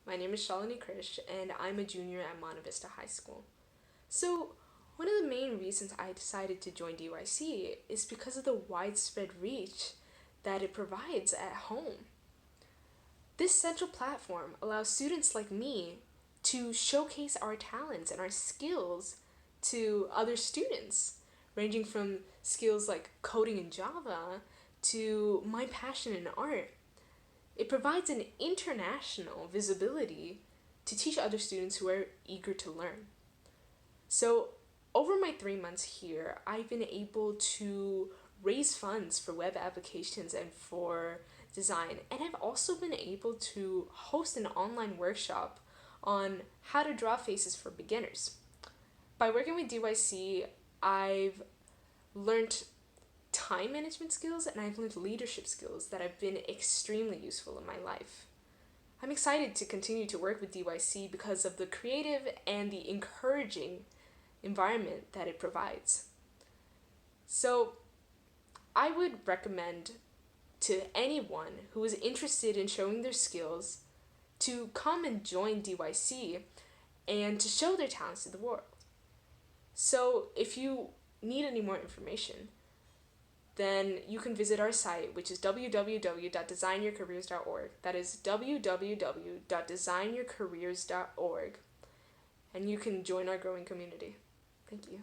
My name is Shalini Krish, and I'm a junior at Monte Vista High School. So, one of the main reasons I decided to join DYC is because of the widespread reach that it provides at home. This central platform allows students like me to showcase our talents and our skills to other students, ranging from skills like coding in Java to my passion in art. It provides an international visibility to teach other students who are eager to learn. So, over my 3 months here, I've been able to raise funds for web applications and for design, and I've also been able to host an online workshop on how to draw faces for beginners. By working with DYC, I've learned time management skills and I've learned leadership skills that have been extremely useful in my life. I'm excited to continue to work with DYC because of the creative and the encouraging environment that it provides. So, I would recommend to anyone who is interested in showing their skills to come and join DYC and to show their talents to the world. So, if you need any more information, then you can visit our site, which is www.designyourcareers.org. That is www.designyourcareers.org. And you can join our growing community. Thank you.